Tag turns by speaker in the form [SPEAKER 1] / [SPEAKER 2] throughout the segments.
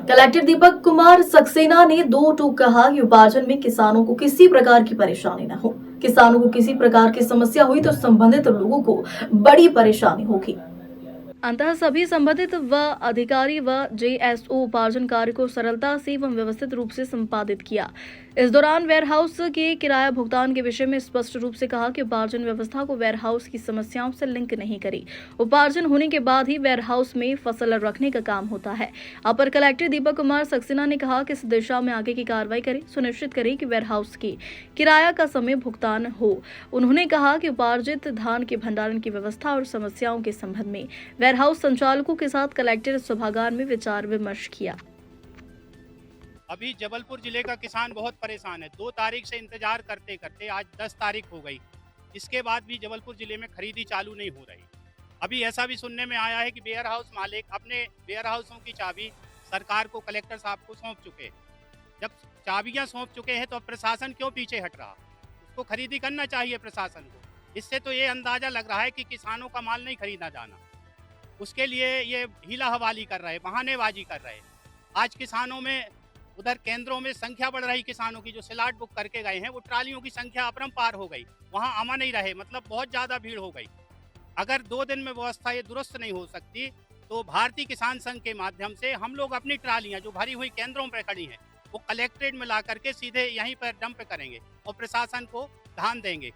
[SPEAKER 1] Collector Deepak Kumar Saxena ने दो टूक कहा कि उपार्जन में किसानों को किसी प्रकार की परेशानी न हो। किसानों को किसी प्रकार की समस्या हुई तो संबंधित लोगों को बड़ी परेशानी होगी। अंततः सभी संबंधित व अधिकारी व जेएसओ उपार्जन कार्य को सरलता से एवं व्यवस्थित रूप से संपादित किया। इस दौरान वेयरहाउस के किराया भुगतान के विषय में स्पष्ट रूप से कहा कि उपार्जन व्यवस्था को वेयरहाउस की समस्याओं से लिंक नहीं करी। उपार्जन होने के बाद ही वेयरहाउस में फसल रखने का काम होता है। अपर कलेक्टर दीपक कुमार सक्सेना ने कहा कि इस दिशा में आगे की कार्रवाई करें, सुनिश्चित करें कि वेयरहाउस की किराया का समय भुगतान हो। उन्होंने कहा कि उपार्जित धान के भंडारण की व्यवस्था और समस्याओं के संबंध में वेयरहाउस संचालकों के साथ कलेक्टर सभागार में विचार विमर्श किया।
[SPEAKER 2] अभी जबलपुर जिले का किसान बहुत परेशान है। 2 तारीख से इंतजार करते करते आज 10 तारीख हो गई। इसके बाद भी जबलपुर जिले में खरीदी चालू नहीं हो रही। अभी ऐसा भी सुनने में आया है कि वेयर हाउस मालिक अपने वेयर हाउसों की चाबी सरकार को, कलेक्टर साहब को सौंप चुके हैं। जब चाबियां सौंप चुके हैं तो अब प्रशासन क्यों पीछे हट रहा? उसको खरीदी करना चाहिए प्रशासन को। इससे तो ये अंदाजा लग रहा है कि किसानों का माल नहीं खरीदा जाना, उसके लिए ये हीला हवाली कर रहे, बहानेबाजी कर रहे। आज किसानों में उधर केंद्रों में संख्या बढ़ रही, किसानों की जो स्लॉट बुक करके गए हैं वो ट्रालियों की संख्या अपरंपार हो गई, वहाँ आमा नहीं रहे, मतलब बहुत ज़्यादा भीड़ हो गई। अगर 2 दिन में व्यवस्था ये दुरुस्त नहीं हो सकती तो भारतीय किसान संघ के माध्यम से हम लोग अपनी ट्रालियाँ जो भरी हुई केंद्रों पर खड़ी हैं वो कलेक्ट्रेट में ला करके सीधे यहीं पर डंप करेंगे और प्रशासन को ध्यान देंगे।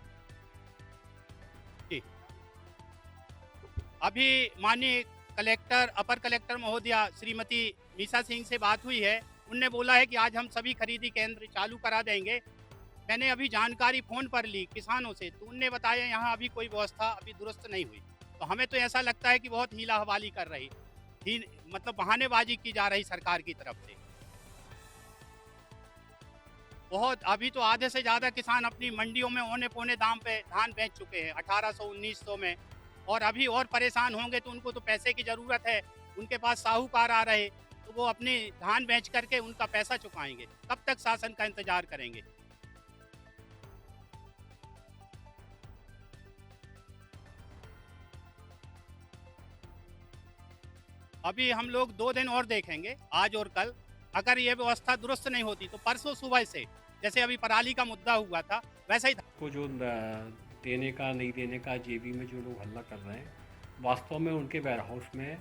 [SPEAKER 2] जी। अभी माननीय कलेक्टर, अपर कलेक्टर महोदया श्रीमती मीसा सिंह से बात हुई है। उनने बोला है कि आज हम सभी खरीदी केंद्र चालू करा देंगे। मैंने अभी जानकारी फ़ोन पर ली किसानों से, तो उनने बताया यहाँ अभी कोई व्यवस्था अभी दुरुस्त नहीं हुई। तो हमें तो ऐसा लगता है कि बहुत हीला हवाली कर रही, मतलब बहानेबाजी की जा रही सरकार की तरफ से। बहुत, अभी तो आधे से ज़्यादा किसान अपनी मंडियों में औने पौने दाम पे धान बेच चुके हैं, 1800-1900 में। और अभी और परेशान होंगे तो उनको तो पैसे की ज़रूरत है, उनके पास साहूकार आ रहे, तो वो अपनी धान बेच करके उनका पैसा चुकाएंगे। कब तक शासन का इंतजार करेंगे? अभी हम लोग 2 दिन और देखेंगे, आज और कल। अगर ये व्यवस्था दुरुस्त नहीं होती तो परसों सुबह से, जैसे अभी पराली का मुद्दा हुआ था वैसा ही
[SPEAKER 3] को जो देने का नहीं देने का जेबी में जो लोग हल्ला कर रहे हैं, वास्तव में उनके वेयरहाउस में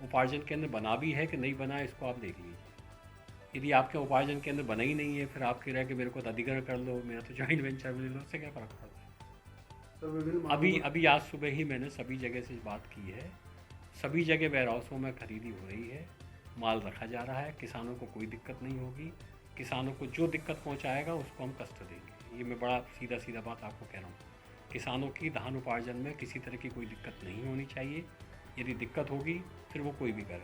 [SPEAKER 3] उपार्जन केंद्र बना भी है कि नहीं बना है, इसको आप देख लीजिए। यदि आपके उपार्जन केंद्र बना ही नहीं है, फिर आप कह रहे हैं कि मेरे को तो अधिग्रहण कर लो, मेरा तो जॉइंट वेंचर में ले लो, उससे क्या फ़र्क पड़ता है? अभी आज सुबह ही मैंने सभी जगह से बात की है। सभी जगह वेयरहाउसों में खरीदी हो रही है, माल रखा जा रहा है, किसानों को कोई दिक्कत नहीं होगी। किसानों को जो दिक्कत पहुंचाएगा उसको हम कष्ट देंगे। ये मैं बड़ा सीधा सीधा बात आपको कह रहा हूँ। किसानों की धान उपार्जन में किसी तरह की कोई दिक्कत नहीं होनी चाहिए। यदि दिक्कत होगी फिर वो कोई भी करे,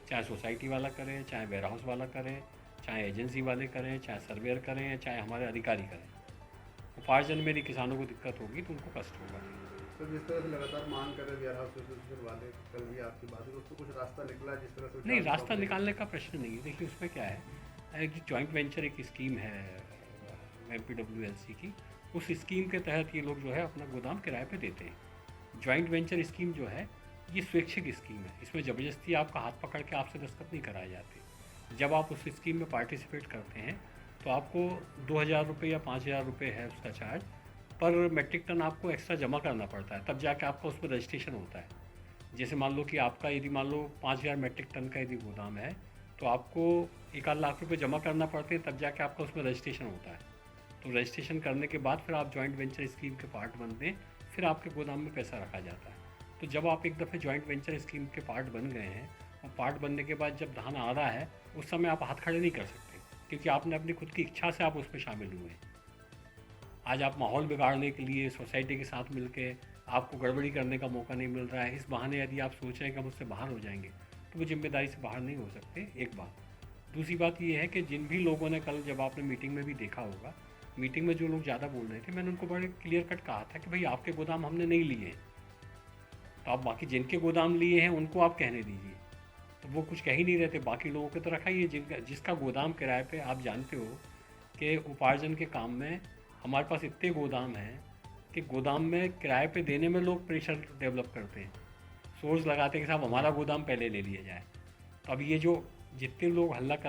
[SPEAKER 3] चाहे सोसाइटी वाला करे, चाहे वेयरहाउस वाला करे, चाहे एजेंसी वाले करें, चाहे सर्वेयर करें, चाहे हमारे अधिकारी करें। उपार्जन में यदि किसानों को दिक्कत होगी तो उनको कष्ट होगा।
[SPEAKER 4] तो जिस तरह से लगातार मांग कर रहे वेयर हाउस एसोसिएशन वाले, कल भी आपकी बात हुई, उसको कुछ रास्ता निकला जिस तरह से?
[SPEAKER 3] नहीं, रास्ता निकालने का प्रश्न नहीं है। देखिए उसमें क्या है, एक जॉइंट वेंचर एक स्कीम है MPWLC की, उस स्कीम के तहत ये लोग जो है अपना गोदाम किराए पे देते हैं। जॉइंट वेंचर स्कीम जो है ये स्वैच्छिक स्कीम है, इसमें ज़बरदस्ती आपका हाथ पकड़ के आपसे दस्तखत नहीं कराए जाते। जब आप उस स्कीम में पार्टिसिपेट करते हैं तो आपको 2000 रुपये या 5000 रुपये है उसका चार्ज, पर मेट्रिक टन आपको एक्स्ट्रा जमा करना पड़ता है, तब जाके आपका उसमें रजिस्ट्रेशन होता है। जैसे मान लो कि आपका यदि मान लो 5000 मेट्रिक टन का यदि गोदाम है तो आपको 1 लाख रुपये जमा करना पड़ते हैं, तब जाके आपका उसमें रजिस्ट्रेशन होता है। तो रजिस्ट्रेशन करने के बाद फिर आप जॉइंट वेंचर स्कीम के पार्ट बनते हैं, फिर आपके गोदाम में पैसा रखा जाता है। तो जब आप एक दफ़े जॉइंट वेंचर स्कीम के पार्ट बन गए हैं और पार्ट बनने के बाद जब धान आ रहा है उस समय आप हाथ खड़े नहीं कर सकते, क्योंकि आपने अपनी खुद की इच्छा से आप उसमें शामिल हुए हैं। आज आप माहौल बिगाड़ने के लिए सोसाइटी के साथ मिलके आपको गड़बड़ी करने का मौका नहीं मिल रहा है। इस बहाने यदि आप सोच रहे हैं कि हम उससे बाहर हो जाएंगे तो वो जिम्मेदारी से बाहर नहीं हो सकते, एक बात। दूसरी बात ये है कि जिन भी लोगों ने कल, जब आपने मीटिंग में भी देखा होगा, मीटिंग में जो लोग ज़्यादा बोल रहे थे, मैंने उनको बड़े क्लियर कट कहा था कि भाई आपके गोदाम हमने नहीं लिए हैं, तो आप बाकी जिनके गोदाम लिए हैं उनको आप कहने दीजिए। तो वो कुछ कह ही नहीं रहे थे, बाकी लोगों के तो रखा ही है। जिसका गोदाम किराए पे, आप जानते हो कि उपार्जन के काम में हमारे पास इतने गोदाम हैं कि गोदाम में किराए पे देने में लोग प्रेशर डेवलप करते हैं, सोर्स लगाते हैं कि साहब हमारा गोदाम पहले ले लिया जाए। तो अब ये जो जितने लोग हल्ला कर